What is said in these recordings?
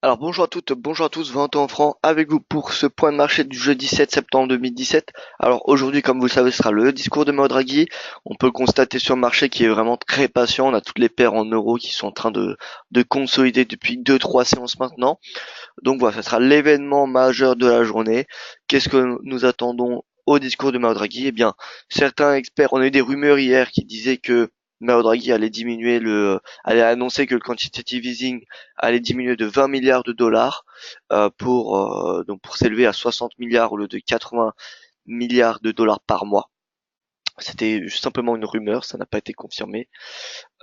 Alors bonjour à toutes, bonjour à tous, Valentin Franc avec vous pour ce point de marché du jeudi 7 septembre 2017. Alors aujourd'hui, comme vous le savez, ce sera le discours de Mario Draghi. On peut le constater sur le marché qui est vraiment très patient. On a toutes les paires en euros qui sont en train de consolider depuis deux-trois séances maintenant. Donc voilà, ce sera l'événement majeur de la journée. Qu'est-ce que nous attendons au discours de Mario Draghi? Eh bien, certains experts, on a eu des rumeurs hier qui disaient que Mario Draghi allait annoncer que le quantitative easing allait diminuer de 20 milliards de dollars pour s'élever à 60 milliards au lieu de 80 milliards de dollars par mois. C'était simplement une rumeur, ça n'a pas été confirmé.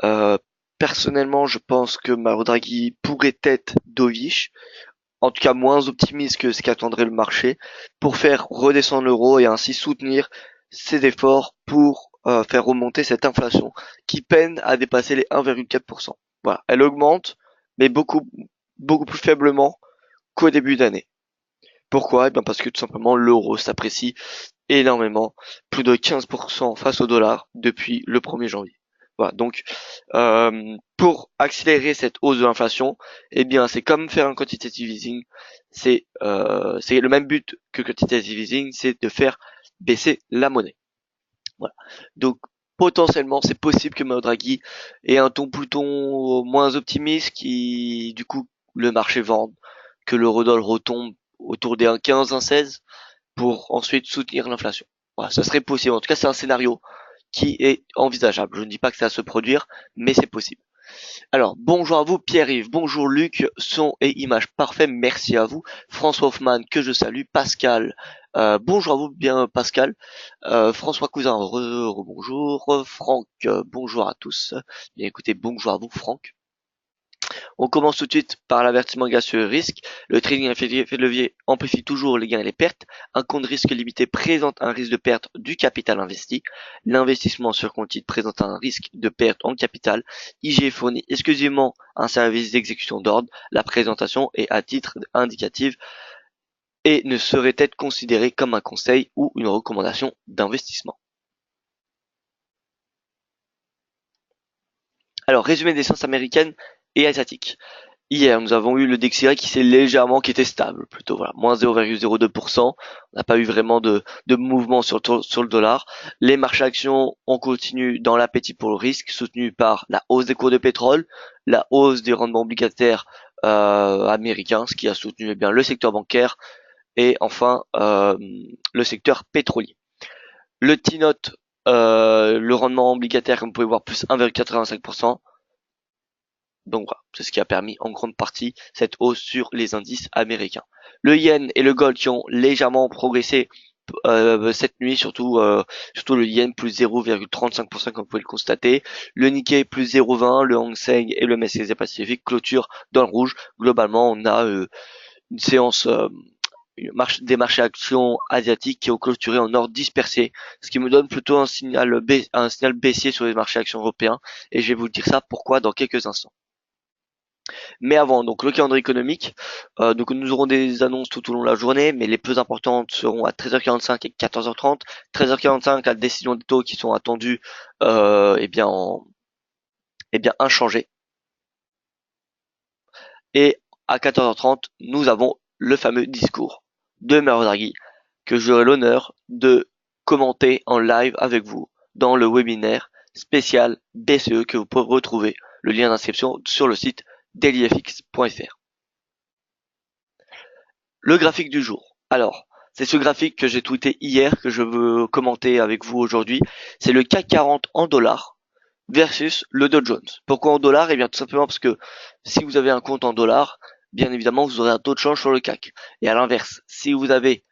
Euh, Personnellement, je pense que Mario Draghi pourrait être dovish, en tout cas moins optimiste que ce qu'attendrait le marché, pour faire redescendre l'euro et ainsi soutenir ses efforts pour faire remonter cette inflation qui peine à dépasser les 1,4%. Voilà, elle augmente, mais beaucoup plus faiblement qu'au début d'année. Pourquoi? Eh bien parce que tout simplement l'euro s'apprécie énormément, plus de 15% face au dollar depuis le 1er janvier. Voilà, donc pour accélérer cette hausse de l'inflation, eh bien c'est comme faire un quantitative easing, c'est le même but que quantitative easing, c'est de faire baisser la monnaie. Voilà. Donc potentiellement c'est possible que Mario Draghi ait un ton plutôt moins optimiste qui du coup le marché vende, que l'eurodoll retombe autour des 1,15, 1,16 pour ensuite soutenir l'inflation. Voilà, ça serait possible. En tout cas, c'est un scénario qui est envisageable. Je ne dis pas que ça va se produire, mais c'est possible. Alors, bonjour à vous, Pierre-Yves. Bonjour Luc, son et image parfait. Merci à vous. François Hoffman, que je salue. Pascal, bonjour à vous, bien Pascal. François Cousin, bonjour. Franck, bonjour à tous. Bien écoutez, bonjour à vous, Franck. On commence tout de suite par l'avertissement gaz sur le risque. Le trading à effet de levier amplifie toujours les gains et les pertes. Un compte risque limité présente un risque de perte du capital investi. L'investissement sur compte titre présente un risque de perte en capital. IG fournit exclusivement un service d'exécution d'ordre. La présentation est à titre indicatif et ne saurait être considérée comme un conseil ou une recommandation d'investissement. Alors, résumé des sciences américaines et asiatiques. Hier, nous avons eu le DXY qui était stable, plutôt voilà, moins 0,02%. On n'a pas eu vraiment de mouvement sur le dollar. Les marchés actions ont continué dans l'appétit pour le risque, soutenu par la hausse des cours de pétrole, la hausse des rendements obligataires américains, ce qui a soutenu eh bien le secteur bancaire et enfin le secteur pétrolier. Le T-note, le rendement obligataire, comme vous pouvez voir, plus 1,85%. Donc voilà, c'est ce qui a permis en grande partie cette hausse sur les indices américains. Le yen et le gold qui ont légèrement progressé cette nuit, surtout le yen plus 0,35% comme vous pouvez le constater. Le Nikkei plus 0,20, le Hang Seng et le MSCI Pacific clôturent dans le rouge. Globalement, on a une séance des marchés actions asiatiques qui ont clôturé en ordre dispersé, ce qui me donne plutôt un signal baissier sur les marchés actions européens. Et je vais vous dire ça pourquoi dans quelques instants. Mais avant, donc le calendrier économique, donc nous aurons des annonces tout au long de la journée, mais les plus importantes seront à 13h45 et 14h30. 13h45, la décision des taux qui sont attendus, inchangés. Et à 14h30, nous avons le fameux discours de Mario Draghi que j'aurai l'honneur de commenter en live avec vous dans le webinaire spécial BCE que vous pouvez retrouver le lien d'inscription sur le site dailyfx.fr. Le graphique du jour. Alors, c'est ce graphique que j'ai tweeté hier que je veux commenter avec vous aujourd'hui. C'est le CAC 40 en dollars versus le Dow Jones. Pourquoi en dollars? Eh bien, tout simplement parce que si vous avez un compte en dollars, bien évidemment, vous aurez un taux de change sur le CAC. Et à l'inverse, si vous avez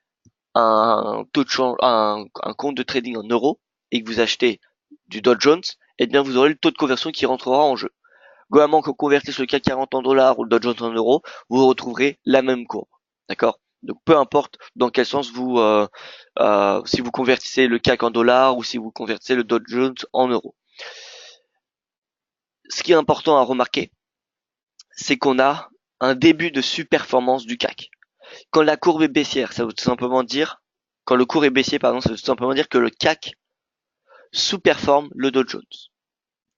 un taux de change, un compte de trading en euros et que vous achetez du Dow Jones, eh bien, vous aurez le taux de conversion qui rentrera en jeu. Globalement, que vous convertissez le CAC 40 en dollars ou le Dow Jones en euros, vous retrouverez la même courbe. D'accord? Donc peu importe dans quel sens si vous convertissez le CAC en dollars ou si vous convertissez le Dow Jones en euros. Ce qui est important à remarquer, c'est qu'on a un début de sous-performance du CAC. Quand la courbe est baissière, ça veut tout simplement dire, quand le cours est baissier, pardon, ça veut tout simplement dire que le CAC sous-performe le Dow Jones.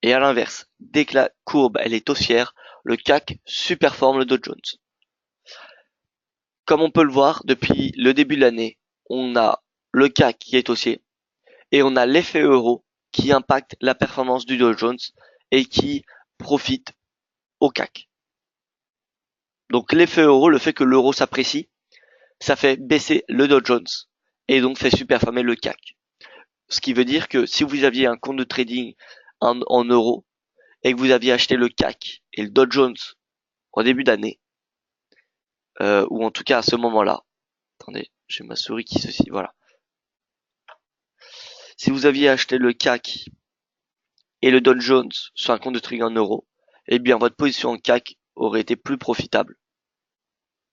Et à l'inverse, dès que la courbe elle est haussière, le CAC sous-performe le Dow Jones. Comme on peut le voir, depuis le début de l'année, on a le CAC qui est haussier et on a l'effet euro qui impacte la performance du Dow Jones et qui profite au CAC. Donc l'effet euro, le fait que l'euro s'apprécie, ça fait baisser le Dow Jones et donc fait superformer le CAC. Ce qui veut dire que si vous aviez un compte de trading en euros et que vous aviez acheté le CAC et le Dow Jones au début d'année, ou en tout cas à ce moment-là, attendez, j'ai ma souris qui se... Voilà. Si vous aviez acheté le CAC et le Dow Jones sur un compte de trading en euros, eh bien votre position en CAC aurait été plus profitable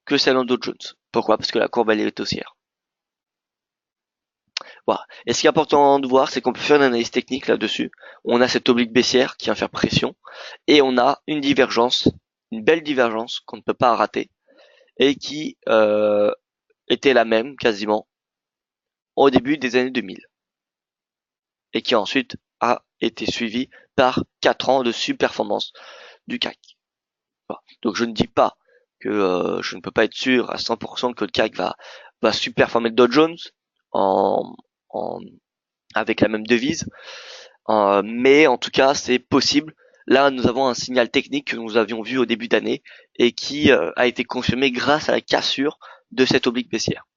que celle en Dow Jones. Pourquoi? Parce que la courbe elle est haussière. Voilà. Et ce qui est important de voir, c'est qu'on peut faire une analyse technique là-dessus. On a cette oblique baissière qui vient faire pression et on a une divergence, une belle divergence qu'on ne peut pas rater et qui était la même quasiment au début des années 2000 et qui ensuite a été suivie par 4 ans de sous-performance du CAC. Voilà. Donc je ne dis pas que je ne peux pas être sûr à 100% que le CAC va super-performer le Dow Jones en, en avec la même devise, mais en tout cas c'est possible. Là nous avons un signal technique que nous avions vu au début d'année et qui a été confirmé grâce à la cassure de cette oblique baissière.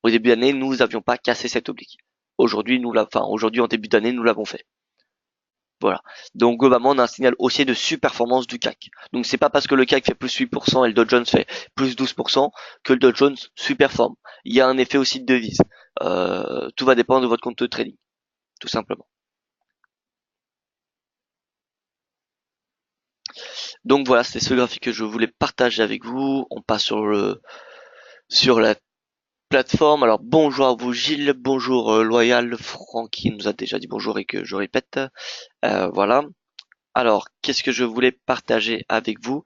Au début d'année nous n'avions pas cassé cette oblique. Aujourd'hui aujourd'hui en début d'année nous l'avons fait. Voilà. Donc globalement, on a un signal haussier de surperformance du CAC. Donc c'est pas parce que le CAC fait plus 8% et le Dow Jones fait plus 12% que le Dow Jones superforme. Il y a un effet aussi de devise. Tout va dépendre de votre compte de trading, tout simplement. Donc voilà, c'est ce graphique que je voulais partager avec vous. On passe sur la plateforme. Alors bonjour à vous Gilles, bonjour Loyal, Francky nous a déjà dit bonjour et que je répète. Voilà. Alors, qu'est-ce que je voulais partager avec vous?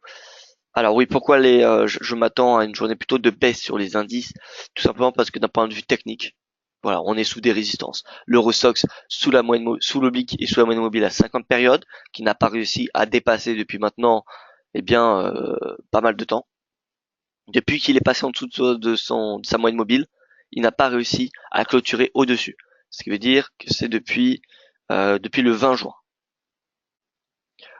Alors oui, pourquoi je m'attends à une journée plutôt de baisse sur les indices? Tout simplement parce que d'un point de vue technique, voilà, on est sous des résistances. L'Eurostoxx sous la moyenne, sous l'oblique et sous la moyenne mobile à 50 périodes, qui n'a pas réussi à dépasser depuis maintenant, eh bien, pas mal de temps. Depuis qu'il est passé en dessous de sa moyenne mobile, il n'a pas réussi à clôturer au-dessus. Ce qui veut dire que c'est depuis le 20 juin.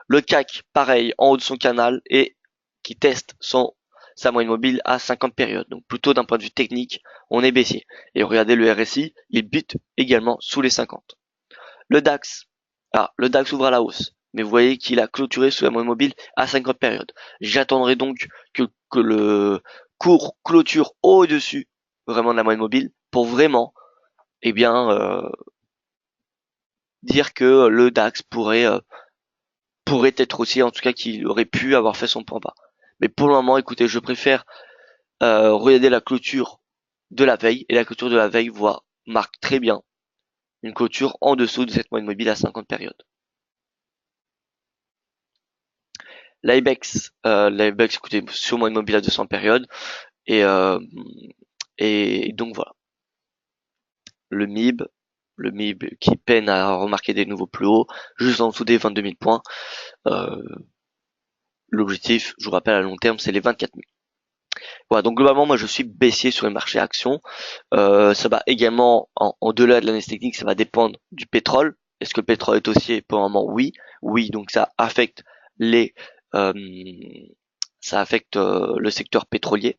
Le CAC, pareil, en haut de son canal et qui teste sa moyenne mobile à 50 périodes. Donc plutôt d'un point de vue technique, on est baissier. Et regardez le RSI, il bute également sous les 50. Le DAX, le DAX ouvre à la hausse, mais vous voyez qu'il a clôturé sous la moyenne mobile à 50 périodes. J'attendrai donc que le cours clôture au-dessus vraiment de la moyenne mobile pour vraiment, eh bien, dire que le DAX pourrait être aussi, en tout cas, qu'il aurait pu avoir fait son point bas. Mais pour le moment, écoutez, je préfère regarder la clôture de la veille, et la clôture de la veille marque très bien une clôture en dessous de cette moyenne mobile à 50 périodes. L'IBEX, écoutez, sur moyenne mobile à 200 périodes, et, donc voilà. Le MIB qui peine à remarquer des nouveaux plus hauts, juste en dessous des 22 000 points. L'objectif, je vous rappelle, à long terme, c'est les 24 000. Voilà, donc globalement, moi je suis baissier sur les marchés actions. Ça va également, en-delà de l'analyse technique, ça va dépendre du pétrole. Est-ce que le pétrole est haussier? Pour le moment, oui. Oui, donc ça affecte euh, le secteur pétrolier.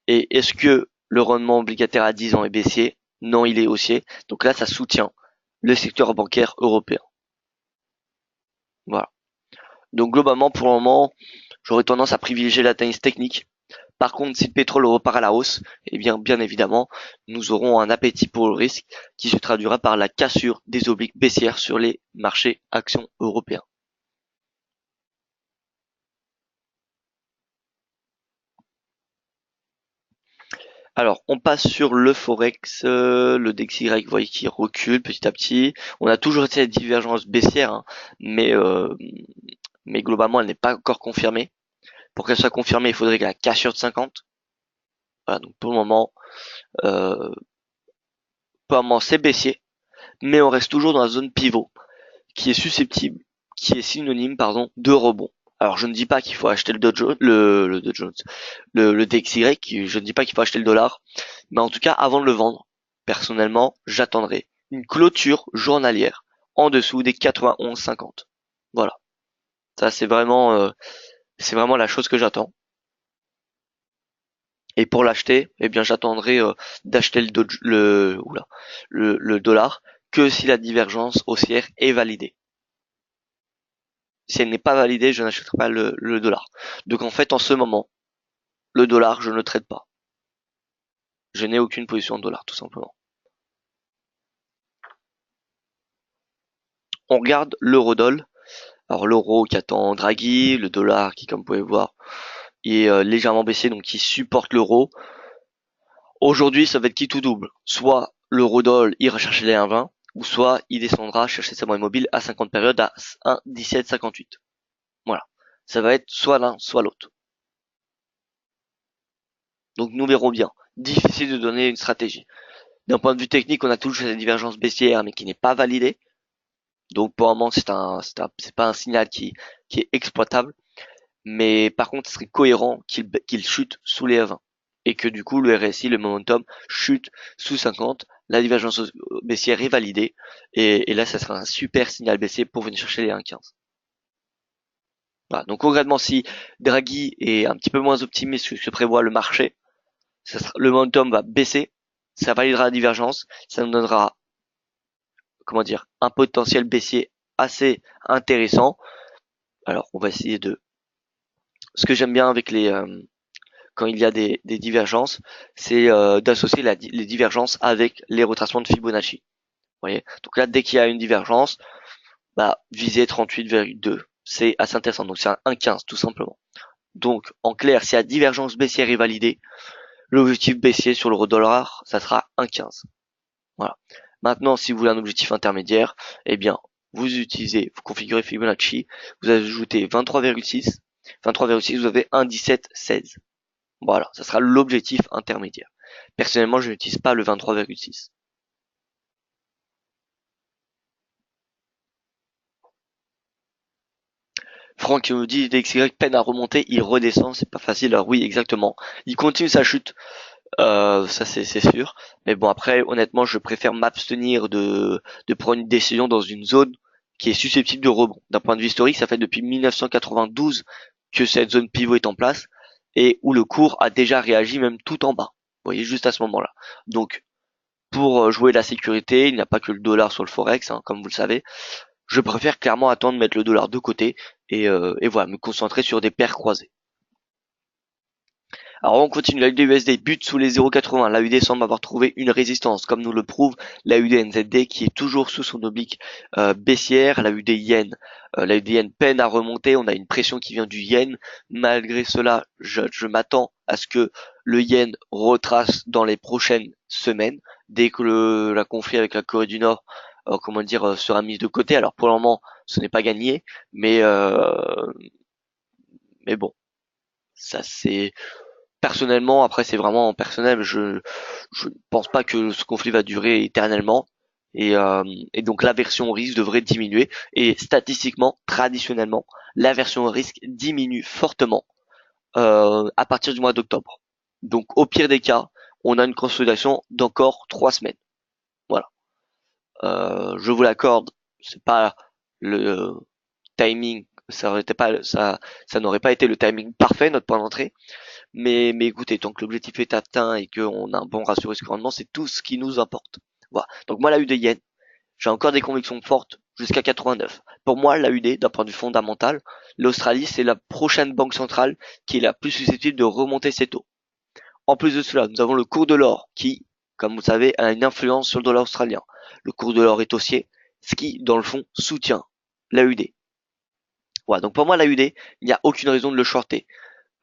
Et est-ce que le rendement obligataire à 10 ans est baissier? Non, il est haussier. Donc là, ça soutient le secteur bancaire européen. Voilà. Donc globalement, pour le moment, j'aurais tendance à privilégier l'analyse technique. Par contre, si le pétrole repart à la hausse, eh bien évidemment, nous aurons un appétit pour le risque qui se traduira par la cassure des obliques baissières sur les marchés actions européens. Alors, on passe sur le Forex, le DXY, vous voyez qui recule petit à petit. On a toujours cette divergence baissière, hein, mais, globalement, elle n'est pas encore confirmée. Pour qu'elle soit confirmée, il faudrait la cassure de 50. Voilà, donc pour le moment, c'est baissier, mais on reste toujours dans la zone pivot, qui est synonyme, de rebond. Alors je ne dis pas qu'il faut acheter le Dow Jones, le Dow Jones, le DXY, je ne dis pas qu'il faut acheter le dollar, mais en tout cas avant de le vendre, personnellement, j'attendrai une clôture journalière en dessous des 91,50. Voilà, ça c'est vraiment la chose que j'attends. Et pour l'acheter, eh bien j'attendrai d'acheter le dollar que si la divergence haussière est validée. Si elle n'est pas validée, je n'achèterai pas le dollar. Donc en fait, en ce moment, le dollar, je ne le trade pas. Je n'ai aucune position de dollar, tout simplement. On regarde l'euro-doll. Alors l'euro qui attend Draghi, le dollar qui, comme vous pouvez voir, est légèrement baissé, donc qui supporte l'euro. Aujourd'hui, ça va être qui tout double. Soit l'euro-doll ira chercher les 1,20, ou soit il descendra chercher sa moyenne mobile à 50 périodes à 1,1758. Voilà. Ça va être soit l'un, soit l'autre. Donc nous verrons bien. Difficile de donner une stratégie. D'un point de vue technique, on a toujours cette divergence baissière, mais qui n'est pas validée. Donc pour le moment, c'est pas un signal qui est exploitable. Mais par contre, ce serait cohérent qu'il chute sous les 20. Et que du coup, le RSI, le momentum, chute sous 50. La divergence baissière est validée. Et là, ça sera un super signal baissier pour venir chercher les 1,15. Voilà. Donc concrètement, si Draghi est un petit peu moins optimiste que ce que prévoit le marché, le momentum va baisser. Ça validera la divergence. Ça nous donnera, comment dire, un potentiel baissier assez intéressant. Alors, on va essayer de... Ce que j'aime bien avec quand il y a des divergences, c'est d'associer les divergences avec les retracements de Fibonacci. Vous voyez. Donc là, dès qu'il y a une divergence, bah, viser 38,2. C'est assez intéressant. Donc c'est un 1,15 tout simplement. Donc en clair, si la divergence baissière est validée, l'objectif baissier sur l'euro dollar, ça sera 1,15. Voilà. Maintenant, si vous voulez un objectif intermédiaire, eh bien, vous configurez Fibonacci, vous ajoutez 23,6. 23,6, vous avez 1,1716. Voilà, ça sera l'objectif intermédiaire. Personnellement, je n'utilise pas le 23,6. Franck qui nous dit DXY peine à remonter, il redescend, c'est pas facile. Alors oui, exactement. Il continue sa chute, ça c'est sûr. Mais bon après, honnêtement, je préfère m'abstenir de prendre une décision dans une zone qui est susceptible de rebond. D'un point de vue historique, ça fait depuis 1992 que cette zone pivot est en place et où le cours a déjà réagi même tout en bas. Vous voyez, juste à ce moment-là. Donc pour jouer la sécurité, il n'y a pas que le dollar sur le forex, hein, comme vous le savez. Je préfère clairement attendre de mettre le dollar de côté et voilà, me concentrer sur des paires croisées. Alors on continue, la USD bute sous les 0,80. La UD semble avoir trouvé une résistance, comme nous le prouve la UD-NZD qui est toujours sous son oblique baissière. La UD yen, peine à remonter. On a une pression qui vient du yen. Malgré cela, je m'attends à ce que le yen retrace dans les prochaines semaines, dès que la conflit avec la Corée du Nord, sera mise de côté. Alors pour le moment, ce n'est pas gagné, mais bon, ça c'est personnellement, après c'est vraiment personnel, je ne pense pas que ce conflit va durer éternellement et donc l'aversion au risque devrait diminuer et statistiquement, traditionnellement, l'aversion au risque diminue fortement à partir du mois d'octobre. Donc au pire des cas, on a une consolidation d'encore 3 semaines. Voilà. Je vous l'accorde, c'est pas le timing, ça n'aurait pas été le timing parfait notre point d'entrée. Mais écoutez, tant que l'objectif est atteint et qu'on a un bon ratio risque-rendement, c'est tout ce qui nous importe. Voilà. Donc moi, la UD yen, j'ai encore des convictions fortes jusqu'à 89. Pour moi, la UD, d'un point de vue fondamental, l'Australie, c'est la prochaine banque centrale qui est la plus susceptible de remonter ses taux. En plus de cela, nous avons le cours de l'or qui, comme vous savez, a une influence sur le dollar australien. Le cours de l'or est haussier, ce qui, dans le fond, soutient la UD. Voilà. Donc pour moi, la UD, il n'y a aucune raison de le shorter.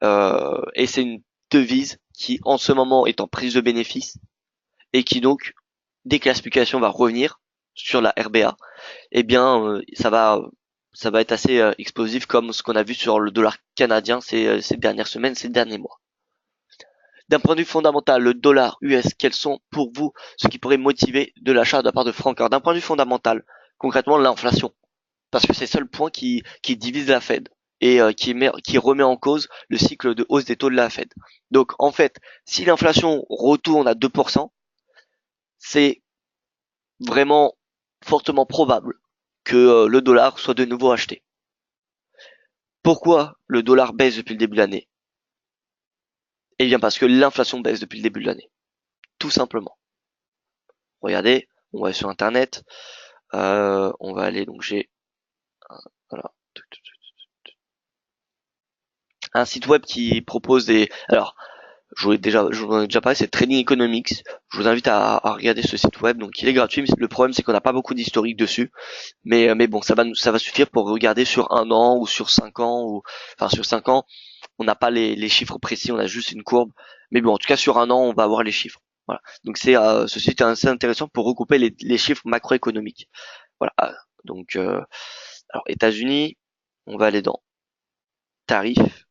Et c'est une devise qui en ce moment est en prise de bénéfice et qui donc, dès que la spéculation va revenir sur la RBA, eh bien ça va être assez explosif comme ce qu'on a vu sur le dollar canadien ces dernières semaines, ces derniers mois. D'un point de vue fondamental, le dollar US, quels sont pour vous ce qui pourrait motiver de l'achat de la part de Franck? Alors d'un point de vue fondamental, concrètement l'inflation, parce que c'est le seul point qui divise la Fed. et qui remet en cause le cycle de hausse des taux de la Fed. Donc en fait, si l'inflation retourne à 2%, c'est vraiment fortement probable que le dollar soit de nouveau acheté. Pourquoi le dollar baisse depuis le début de l'année? Eh bien parce que l'inflation baisse depuis le début de l'année. Tout simplement. Regardez, on va aller sur internet, on va aller, donc j'ai voilà, un site web qui propose des, alors je vous en ai déjà parlé, c'est Trading Economics. Je vous invite à regarder ce site web. Donc il est gratuit, mais le problème c'est qu'on n'a pas beaucoup d'historique dessus. Mais bon, ça va suffire pour regarder sur un an ou sur 5 ans ou enfin sur 5 ans. On n'a pas les chiffres précis, on a juste une courbe. Mais bon, en tout cas sur un an, on va avoir les chiffres. Voilà. Donc ce site est assez intéressant pour recouper les chiffres macroéconomiques. Voilà. Donc alors États-Unis, on va aller dans tarifs,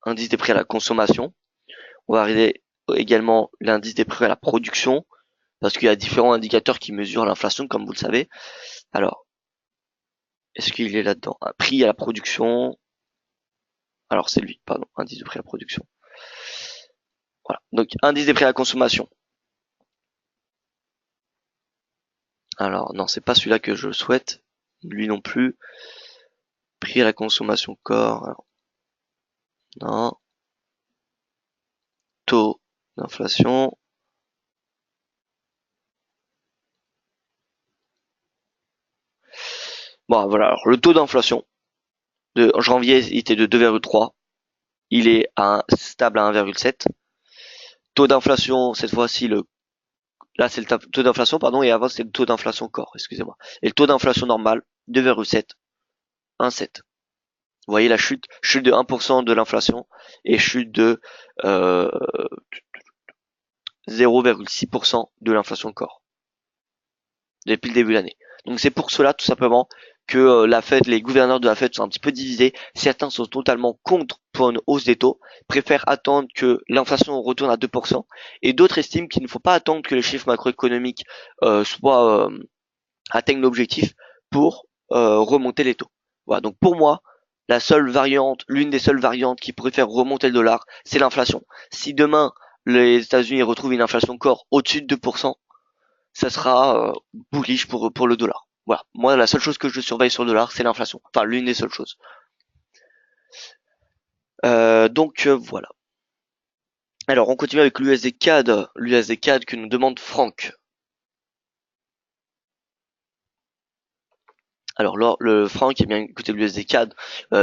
indice des prix à la consommation. On va arriver également l'indice des prix à la production, parce qu'il y a différents indicateurs qui mesurent l'inflation, comme vous le savez. Alors, est-ce qu'il est là-dedans? Un prix à la production. Alors, c'est lui, pardon, indice de prix à la production. Voilà. Donc, indice des prix à la consommation. Alors, non, c'est pas celui-là que je souhaite. Lui non plus. Prix à la consommation corps. Alors, non. Taux d'inflation. Bon, voilà. Alors, le taux d'inflation de janvier, il était de 2,3. Il est stable à 1,7. Taux d'inflation, cette fois-ci, là c'est le taux d'inflation, pardon, et avant c'était le taux d'inflation corps, excusez-moi. Et le taux d'inflation normal, 2,7, 1,7. Vous voyez la chute de 1% de l'inflation et chute de 0,6% de l'inflation corps depuis le début de l'année. Donc c'est pour cela tout simplement que la Fed, les gouverneurs de la Fed sont un petit peu divisés. Certains sont totalement contre pour une hausse des taux, préfèrent attendre que l'inflation retourne à 2%, et d'autres estiment qu'il ne faut pas attendre que les chiffres macroéconomiques atteignent l'objectif pour remonter les taux. Voilà, donc pour moi, l'une des seules variantes qui pourrait faire remonter le dollar, c'est l'inflation. Si demain les États-Unis retrouvent une inflation corps au-dessus de 2%, ça sera bullish pour le dollar. Voilà. Moi, la seule chose que je surveille sur le dollar, c'est l'inflation. Enfin, l'une des seules choses. Donc voilà. Alors, on continue avec l'USD CAD. L'USD CAD que nous demande Franck. Alors, le franc est bien écoutez l'USD CAD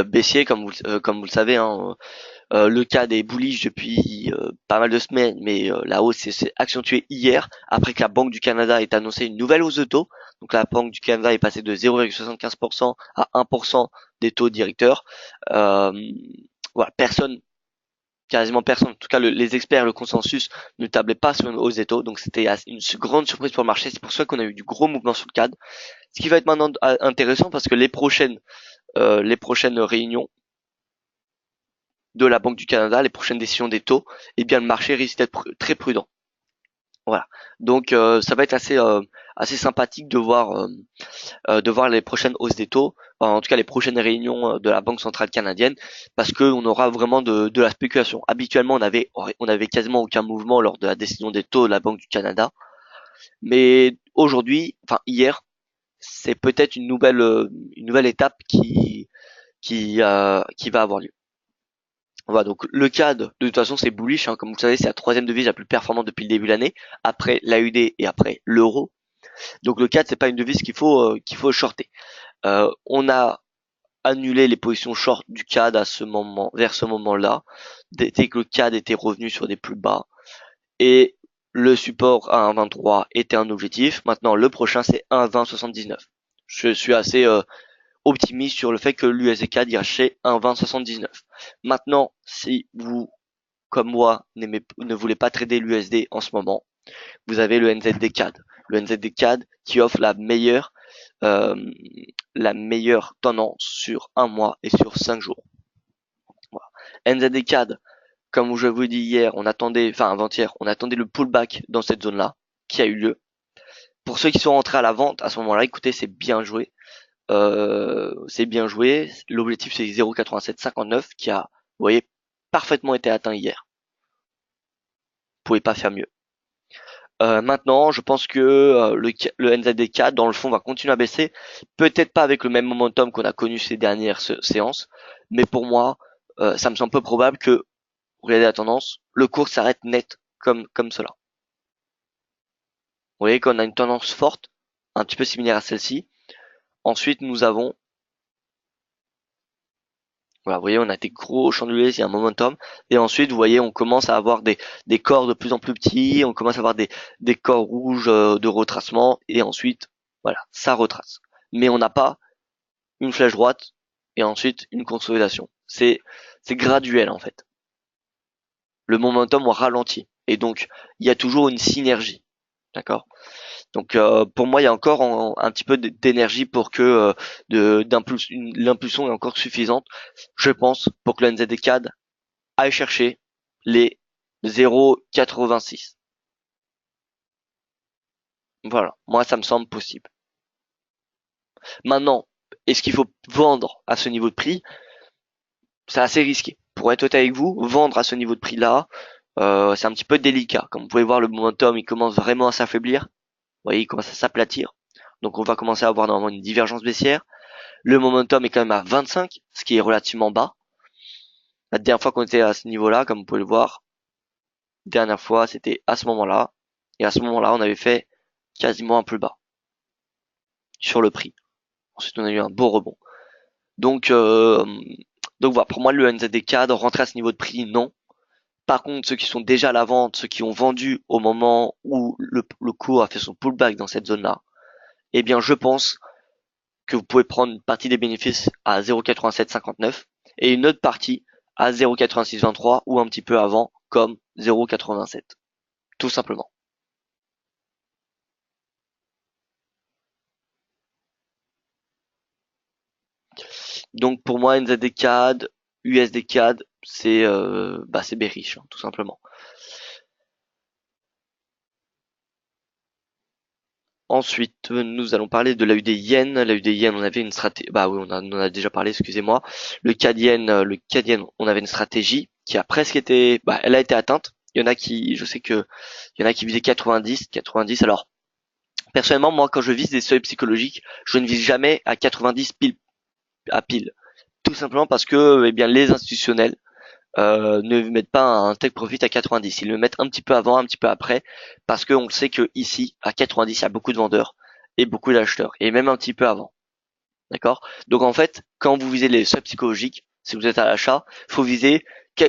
baissier, comme vous le savez. Hein, le CAD est bullish depuis pas mal de semaines, mais la hausse s'est accentuée hier après que la Banque du Canada ait annoncé une nouvelle hausse de taux. Donc la Banque du Canada est passée de 0,75% à 1% des taux directeurs. Voilà, quasiment personne, en tout cas les experts, le consensus ne tablait pas sur une hausse des taux, donc c'était une grande surprise pour le marché. C'est pour ça qu'on a eu du gros mouvement sur le CAD. Ce qui va être maintenant intéressant parce que les prochaines réunions de la Banque du Canada, les prochaines décisions des taux, eh bien le marché risque d'être très prudent. Voilà. Donc ça va être assez sympathique de voir les prochaines hausses des taux, en tout cas les prochaines réunions de la Banque centrale canadienne, parce que on aura vraiment de la spéculation. Habituellement, on avait quasiment aucun mouvement lors de la décision des taux de la Banque du Canada, mais aujourd'hui, enfin hier, c'est peut-être une nouvelle étape qui va avoir lieu. Voilà, donc le CAD, de toute façon, c'est bullish, hein, comme vous le savez, c'est la troisième devise la plus performante depuis le début de l'année, après l'AUD et après l'euro. Donc le CAD, c'est pas une devise qu'il faut shorter. On a annulé les positions short du CAD vers ce moment-là, dès que le CAD était revenu sur des plus bas, et le support à 1,23 était un objectif. Maintenant, le prochain, c'est 1,2079. Je suis assez optimiste sur le fait que l'USD CAD ira chez 1,2079. Maintenant, si vous, comme moi, ne voulez pas trader l'USD en ce moment, vous avez le NZD CAD. Le NZD CAD qui offre la meilleure tendance sur un mois et sur 5 jours. Voilà. NZD CAD, comme je vous ai dit hier, avant-hier, on attendait le pullback dans cette zone-là, qui a eu lieu. Pour ceux qui sont rentrés à la vente à ce moment-là, écoutez, c'est bien joué. c'est bien joué. L'objectif c'est 0,8759 qui a, vous voyez, parfaitement été atteint hier. Vous pouvez pas faire mieux. Maintenant, je pense que le NZD4 dans le fond va continuer à baisser, peut-être pas avec le même momentum qu'on a connu ces dernières séances, mais pour moi, ça me semble peu probable que, regardez la tendance, le cours s'arrête net comme cela. Vous voyez qu'on a une tendance forte, un petit peu similaire à celle-ci. Ensuite, nous avons, voilà, vous voyez, on a des gros chandeliers, il y a un momentum. Et ensuite, vous voyez, on commence à avoir des corps de plus en plus petits, on commence à avoir des corps rouges de retracement, et ensuite, voilà, ça retrace. Mais on n'a pas une flèche droite et ensuite une consolidation. C'est graduel en fait. Le momentum on ralentit. Et donc, il y a toujours une synergie. D'accord? Donc pour moi, il y a encore un petit peu d'énergie pour que l'impulsion est encore suffisante, je pense, pour que le NZD-CAD aille chercher les 0,86. Voilà, moi ça me semble possible. Maintenant, est-ce qu'il faut vendre à ce niveau de prix? C'est assez risqué. Pour être honnête avec vous, vendre à ce niveau de prix-là, c'est un petit peu délicat. Comme vous pouvez voir, le momentum, il commence vraiment à s'affaiblir. Vous voyez, il commence à s'aplatir. Donc on va commencer à avoir normalement une divergence baissière. Le momentum est quand même à 25, ce qui est relativement bas. La dernière fois qu'on était à ce niveau-là, comme vous pouvez le voir, dernière fois, c'était à ce moment-là. Et à ce moment-là, on avait fait quasiment un plus bas sur le prix. Ensuite, on a eu un beau rebond. Donc, voilà, pour moi, le NZD-CAD, rentrer à ce niveau de prix, non. Par contre, ceux qui sont déjà à la vente, ceux qui ont vendu au moment où le cours a fait son pullback dans cette zone-là, eh bien, je pense que vous pouvez prendre une partie des bénéfices à 0,8759 et une autre partie à 0,8623 ou un petit peu avant comme 0,87. Tout simplement. Donc pour moi, NZD CAD, USD CAD, c'est bearish, hein, tout simplement. Ensuite, nous allons parler de l'AUD Yen. L'AUD Yen, on avait une stratégie. Bah oui, on en a déjà parlé, excusez-moi. Le CAD Yen, on avait une stratégie qui a presque été, bah, elle a été atteinte. Il y en a qui, je sais que, il y en a qui visaient 90. Alors, personnellement, moi, quand je vise des seuils psychologiques, je ne vise jamais à 90 pile à pile. Tout simplement parce que, eh bien, les institutionnels ne mettent pas un take profit à 90. Ils le mettent un petit peu avant, un petit peu après, parce qu'on le sait que ici, à 90, il y a beaucoup de vendeurs et beaucoup d'acheteurs, et même un petit peu avant. D'accord? Donc en fait, quand vous visez les seuils psychologiques, si vous êtes à l'achat, faut viser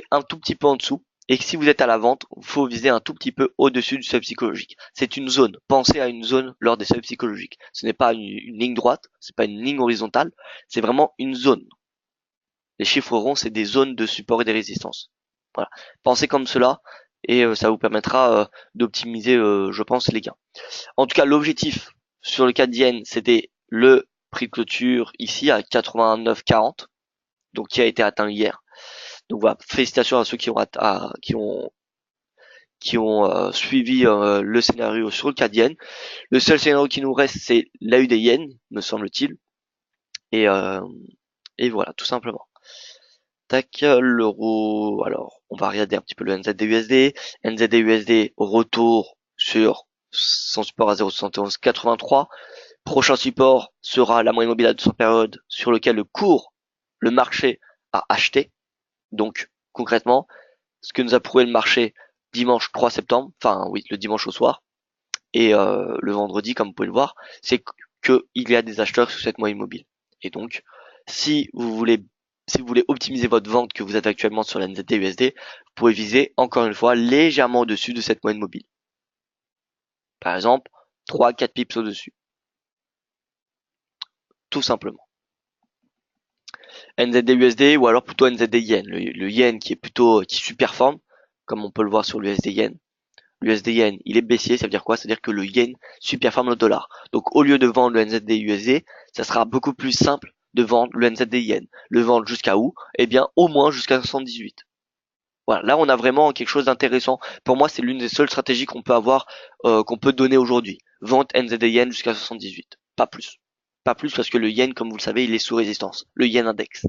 un tout petit peu en dessous. Et si vous êtes à la vente, faut viser un tout petit peu au-dessus du seuil psychologique. C'est une zone. Pensez à une zone lors des seuils psychologiques. Ce n'est pas une ligne droite, c'est pas une ligne horizontale, c'est vraiment une zone. Les chiffres ronds, c'est des zones de support et des résistances. Voilà. Pensez comme cela et ça vous permettra d'optimiser, je pense, les gains. En tout cas, l'objectif sur le cas d'Yen, c'était le prix de clôture ici à 89,40, donc qui a été atteint hier. Donc voilà, félicitations à ceux qui ont suivi le scénario sur le cas d'Yen. Le seul scénario qui nous reste, c'est l'AU des Yen, me semble-t-il. Et, euh, et voilà, tout simplement. Tac, l'euro. Alors, on va regarder un petit peu le NZD-USD. NZD-USD au retour sur son support à 0,7183. Prochain support sera la moyenne mobile à 200 périodes sur lequel le marché a acheté. Donc, concrètement, ce que nous a prouvé le marché dimanche 3 septembre, enfin oui, le dimanche au soir, et le vendredi, comme vous pouvez le voir, c'est qu'il y a des acheteurs sur cette moyenne mobile. Et donc, si vous voulez si vous voulez optimiser votre vente que vous êtes actuellement sur la NZD USD, vous pouvez viser encore une fois légèrement au-dessus de cette moyenne mobile. Par exemple, 3-4 pips au-dessus. Tout simplement. NZD USD ou alors plutôt NZD Yen. Le Yen qui est plutôt qui superforme, comme on peut le voir sur l'USD Yen. L'USD Yen, il est baissier, ça veut dire quoi? Ça veut dire que le Yen superforme le dollar. Donc au lieu de vendre le NZD USD, ça sera beaucoup plus simple de vendre le NZD Yen. Le vendre jusqu'à où? Eh bien au moins jusqu'à 78. Voilà, là on a vraiment quelque chose d'intéressant. Pour moi, c'est l'une des seules stratégies qu'on peut avoir, qu'on peut donner aujourd'hui. Vente NZD Yen jusqu'à 78, pas plus. pas plus parce que le yen, comme vous le savez, il est sous résistance. Le yen index.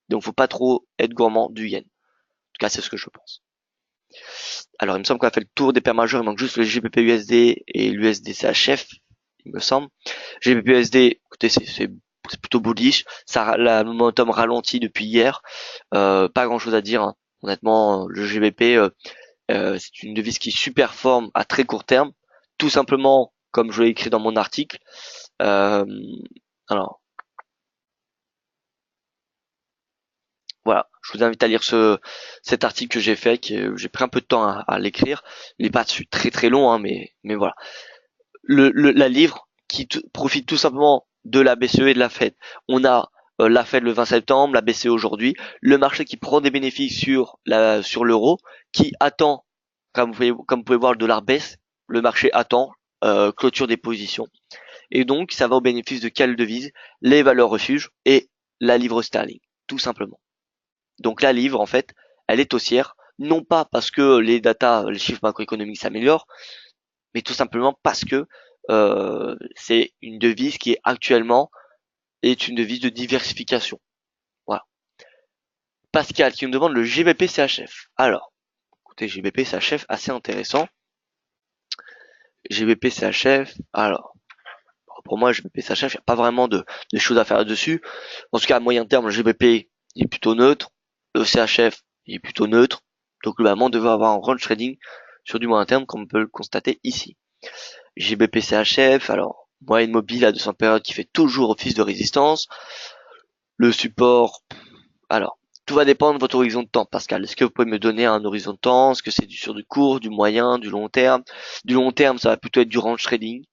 Donc faut pas trop être gourmand du yen. En tout cas, c'est ce que je pense. Alors, il me semble qu'on a fait le tour des paires majeures. Il manque juste le GBP USD et l'USD CHF, il me semble. GBP USD, écoutez, c'est plutôt bullish. Ça, la momentum ralentit depuis hier. Pas grand chose à dire, hein. Honnêtement, le GBP, c'est une devise qui superforme à très court terme. Tout simplement, comme je l'ai écrit dans mon article. Euh, alors, voilà, je vous invite à lire cet article que j'ai fait, que j'ai pris un peu de temps à l'écrire. Il n'est pas très très long, hein, mais voilà. La livre qui profite tout simplement de la BCE et de la Fed. On a la Fed le 20 septembre, la BCE aujourd'hui, le marché qui prend des bénéfices sur l'euro, qui attend, comme vous pouvez voir, le dollar baisse, le marché attend clôture des positions. Et donc, ça va au bénéfice de quelle devise? Les valeurs refuges et la livre sterling, tout simplement. Donc la livre, en fait, elle est haussière, non pas parce que les chiffres macroéconomiques s'améliorent, mais tout simplement parce que c'est une devise qui est une devise de diversification. Voilà. Pascal qui me demande le GBP CHF. Alors, écoutez, GBP CHF assez intéressant. GBP CHF. Alors, pour moi, GBP CHF, il n'y a pas vraiment de choses à faire dessus. En tout cas, à moyen terme, le GBP est plutôt neutre. Le CHF est plutôt neutre. Donc, globalement, on devrait avoir un range trading sur du moyen terme, comme on peut le constater ici. GBP CHF, alors, moyenne mobile à 200 périodes qui fait toujours office de résistance. Le support, alors, tout va dépendre de votre horizon de temps, Pascal. Est-ce que vous pouvez me donner un horizon de temps? Est-ce que c'est sur du court, du moyen, du long terme? Du long terme, ça va plutôt être du range trading.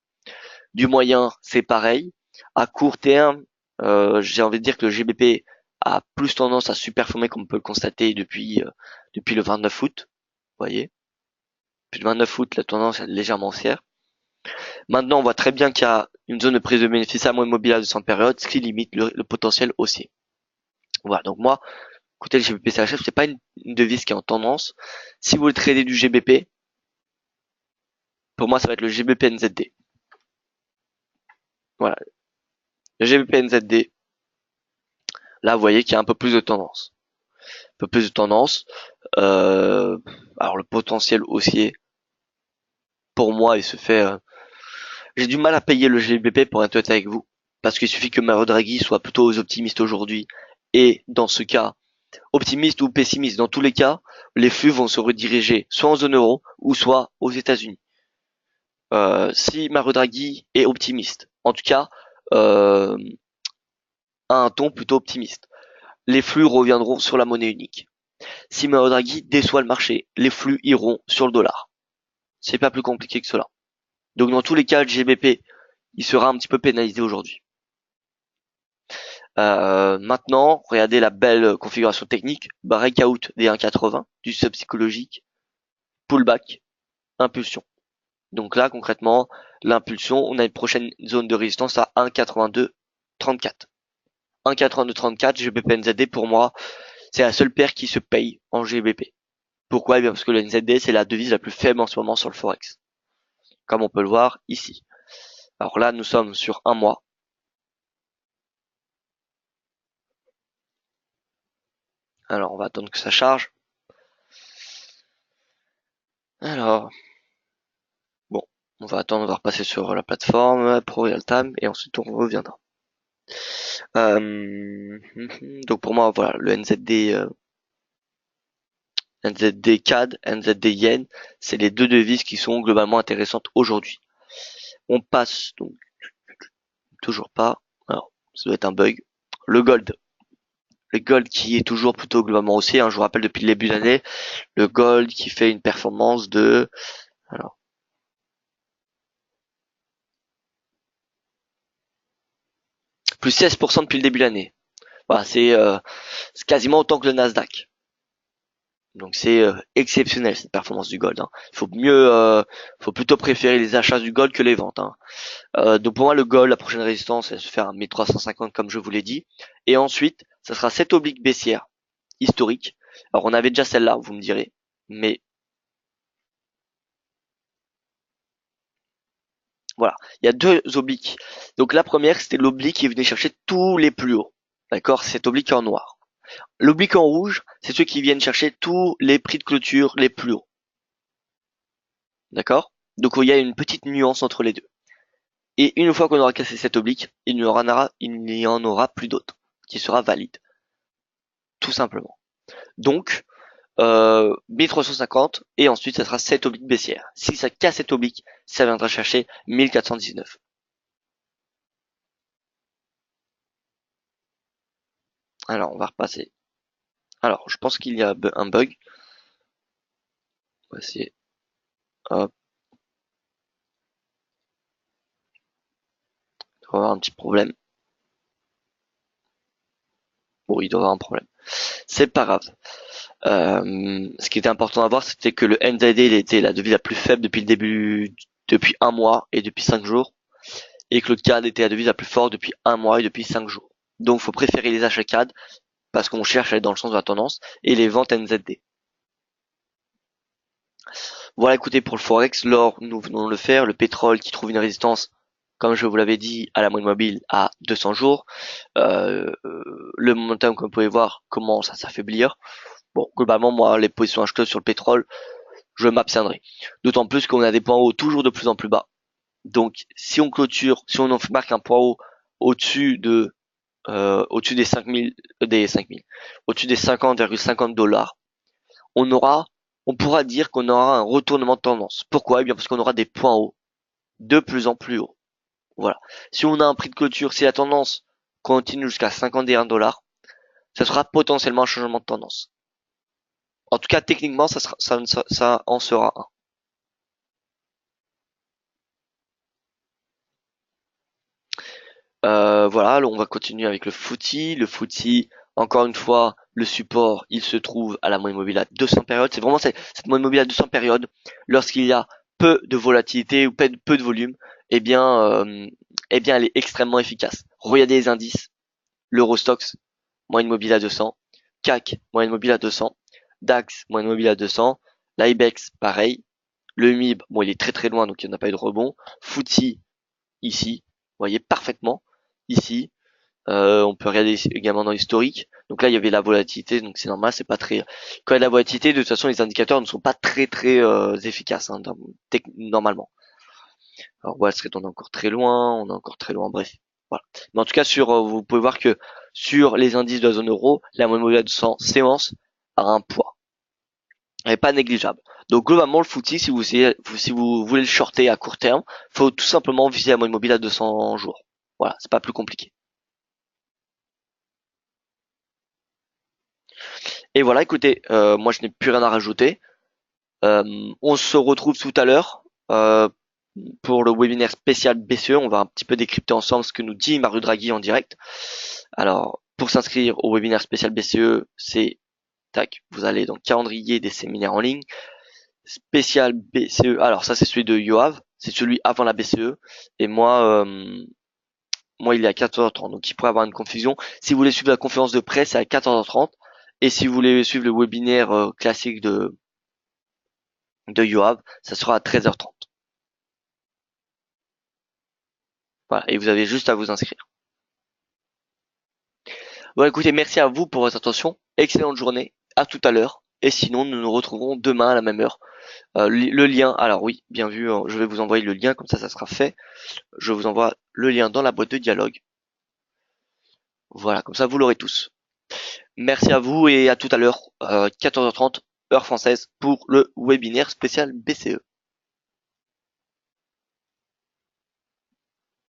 Du moyen, c'est pareil. À court terme, j'ai envie de dire que le GBP a plus tendance à superformer, comme on peut le constater depuis le 29 août. Vous voyez? Depuis le 29 août, la tendance est légèrement haussière. Maintenant, on voit très bien qu'il y a une zone de prise de bénéfice à moins mobile à 200 périodes, ce qui limite le potentiel haussier. Voilà. Donc moi, écoutez, le GBP CHF, c'est pas une devise qui est en tendance. Si vous voulez trader du GBP, pour moi, ça va être le GBP NZD. Voilà. Le GBP NZD, là, vous voyez qu'il y a un peu plus de tendance. Un peu plus de tendance. Euh, alors, le potentiel haussier, pour moi, il se fait... j'ai du mal à payer le GBP pour être honnête avec vous. Parce qu'il suffit que Mario Draghi soit plutôt optimiste aujourd'hui. Et dans ce cas, optimiste ou pessimiste, dans tous les cas, les flux vont se rediriger soit en zone euro ou soit aux États-Unis. Si Mario Draghi est optimiste, en tout cas, euh, à un ton plutôt optimiste, les flux reviendront sur la monnaie unique. Si Mario Draghi déçoit le marché, les flux iront sur le dollar. C'est pas plus compliqué que cela. Donc dans tous les cas, le GBP, il sera un petit peu pénalisé aujourd'hui. Maintenant, regardez la belle configuration technique, breakout des 1,80, du sub psychologique, pullback, impulsion. Donc là, concrètement, l'impulsion, on a une prochaine zone de résistance à 1,8234. 1,8234 GBP NZD, pour moi, c'est la seule paire qui se paye en GBP. Pourquoi? Eh bien parce que le NZD, c'est la devise la plus faible en ce moment sur le Forex. Comme on peut le voir ici. Alors là, nous sommes sur un mois. Alors, on va attendre que ça charge. Alors, bon, on va attendre, on va repasser sur la plateforme Pro Real Time et ensuite on reviendra. Donc pour moi, voilà, le NZD, NZD CAD, NZD Yen, c'est les deux devises qui sont globalement intéressantes aujourd'hui. On passe donc toujours pas. Alors, ça doit être un bug. Le gold. Le gold qui est toujours plutôt globalement haussier, hein, je vous rappelle depuis le début de l'année, le gold qui fait une performance de, alors, plus 16% depuis le début de l'année. Voilà, c'est quasiment autant que le Nasdaq. Donc c'est exceptionnel cette performance du gold, hein. Faut plutôt préférer les achats du gold que les ventes, hein. Donc pour moi le gold, la prochaine résistance, elle se fait à 1350 comme je vous l'ai dit, et ensuite ça sera cette oblique baissière historique. Alors on avait déjà celle-là, vous me direz, mais Voilà, il y a deux obliques. Donc la première, c'était l'oblique qui venait chercher tous les plus hauts. D'accord, c'est cet oblique en noir. L'oblique en rouge, c'est ceux qui viennent chercher tous les prix de clôture les plus hauts. D'accord? Donc il y a une petite nuance entre les deux. Et une fois qu'on aura cassé cet oblique, il n'y en aura plus d'autres, qui sera valide. Tout simplement. Donc, 1350, et ensuite ça sera 7 obliques baissières. Si ça casse cet oblique, ça viendra chercher 1419. Alors, on va repasser. Alors, je pense qu'il y a un bug. On va essayer. Hop, il doit y avoir un petit problème. Bon, il doit y avoir un problème. C'est pas grave. Ce qui était important à voir, c'était que le NZD, il était la devise la plus faible depuis le début, depuis un mois et depuis 5 jours, et que le CAD était la devise la plus forte depuis un mois et depuis 5 jours. Donc, faut préférer les achats CAD parce qu'on cherche à aller dans le sens de la tendance et les ventes NZD. Voilà, écoutez, pour le Forex, l'or, nous venons de le faire, le pétrole qui trouve une résistance, comme je vous l'avais dit, à la moyenne mobile à 200 jours. Le momentum, comme vous pouvez voir, commence à s'affaiblir. Bon, globalement, moi, les positions acheteuses sur le pétrole, je m'abstiendrai. D'autant plus qu'on a des points hauts toujours de plus en plus bas. Donc, si on clôture, si on en marque un point haut au-dessus au-dessus des 5000, au-dessus des 50,50 dollars, on pourra dire qu'on aura un retournement de tendance. Pourquoi? Eh bien, parce qu'on aura des points hauts de plus en plus hauts. Voilà. Si on a un prix de clôture, si la tendance continue jusqu'à 51 dollars, ça sera potentiellement un changement de tendance. En tout cas, techniquement, ça en sera un. Voilà, alors on va continuer avec le footy. Le footy, encore une fois, le support, il se trouve à la moyenne mobile à 200 périodes. C'est vraiment cette moyenne mobile à 200 périodes, lorsqu'il y a peu de volatilité ou peu de volume, eh bien, elle est extrêmement efficace. Regardez les indices. L'Eurostoxx, moyenne mobile à 200. CAC, moyenne mobile à 200. DAX, moyenne mobile à 200. L'IBEX, pareil. Le MIB, bon, il est très très loin, donc il n'y en a pas eu de rebond. Footy, ici, vous voyez parfaitement, ici. On peut regarder également dans l'historique. Donc là, il y avait la volatilité, donc c'est normal, c'est pas très. Quand il y a de la volatilité, de toute façon, les indicateurs ne sont pas très très efficaces hein, normalement. Alors Wall Street, on est encore très loin, on est encore très loin. Bref, voilà. Mais en tout cas, vous pouvez voir que sur les indices de la zone euro, la moyenne mobile de 100 séances a un poids, elle est pas négligeable. Donc globalement, le footy, si vous voulez le shorter à court terme, faut tout simplement viser la moyenne mobile à 200 jours. Voilà, c'est pas plus compliqué. Et voilà, écoutez, moi je n'ai plus rien à rajouter. On se retrouve tout à l'heure pour le webinaire spécial BCE. On va un petit peu décrypter ensemble ce que nous dit Mario Draghi en direct. Alors, pour s'inscrire au webinaire spécial BCE, c'est tac, vous allez dans le calendrier des séminaires en ligne. Spécial BCE, alors ça c'est celui de Yoav, c'est celui avant la BCE. Et moi il est à 14h30, donc il pourrait avoir une confusion. Si vous voulez suivre la conférence de presse, c'est à 14h30. Et si vous voulez suivre le webinaire classique de Yoav, ça sera à 13h30. Voilà, et vous avez juste à vous inscrire. Bon, écoutez, merci à vous pour votre attention. Excellente journée. À tout à l'heure. Et sinon, nous nous retrouverons demain à la même heure. Le lien, alors oui, bien vu, je vais vous envoyer le lien, comme ça sera fait. Je vous envoie le lien dans la boîte de dialogue. Voilà, comme ça vous l'aurez tous. Merci à vous et à tout à l'heure, 14h30, heure française, pour le webinaire spécial BCE.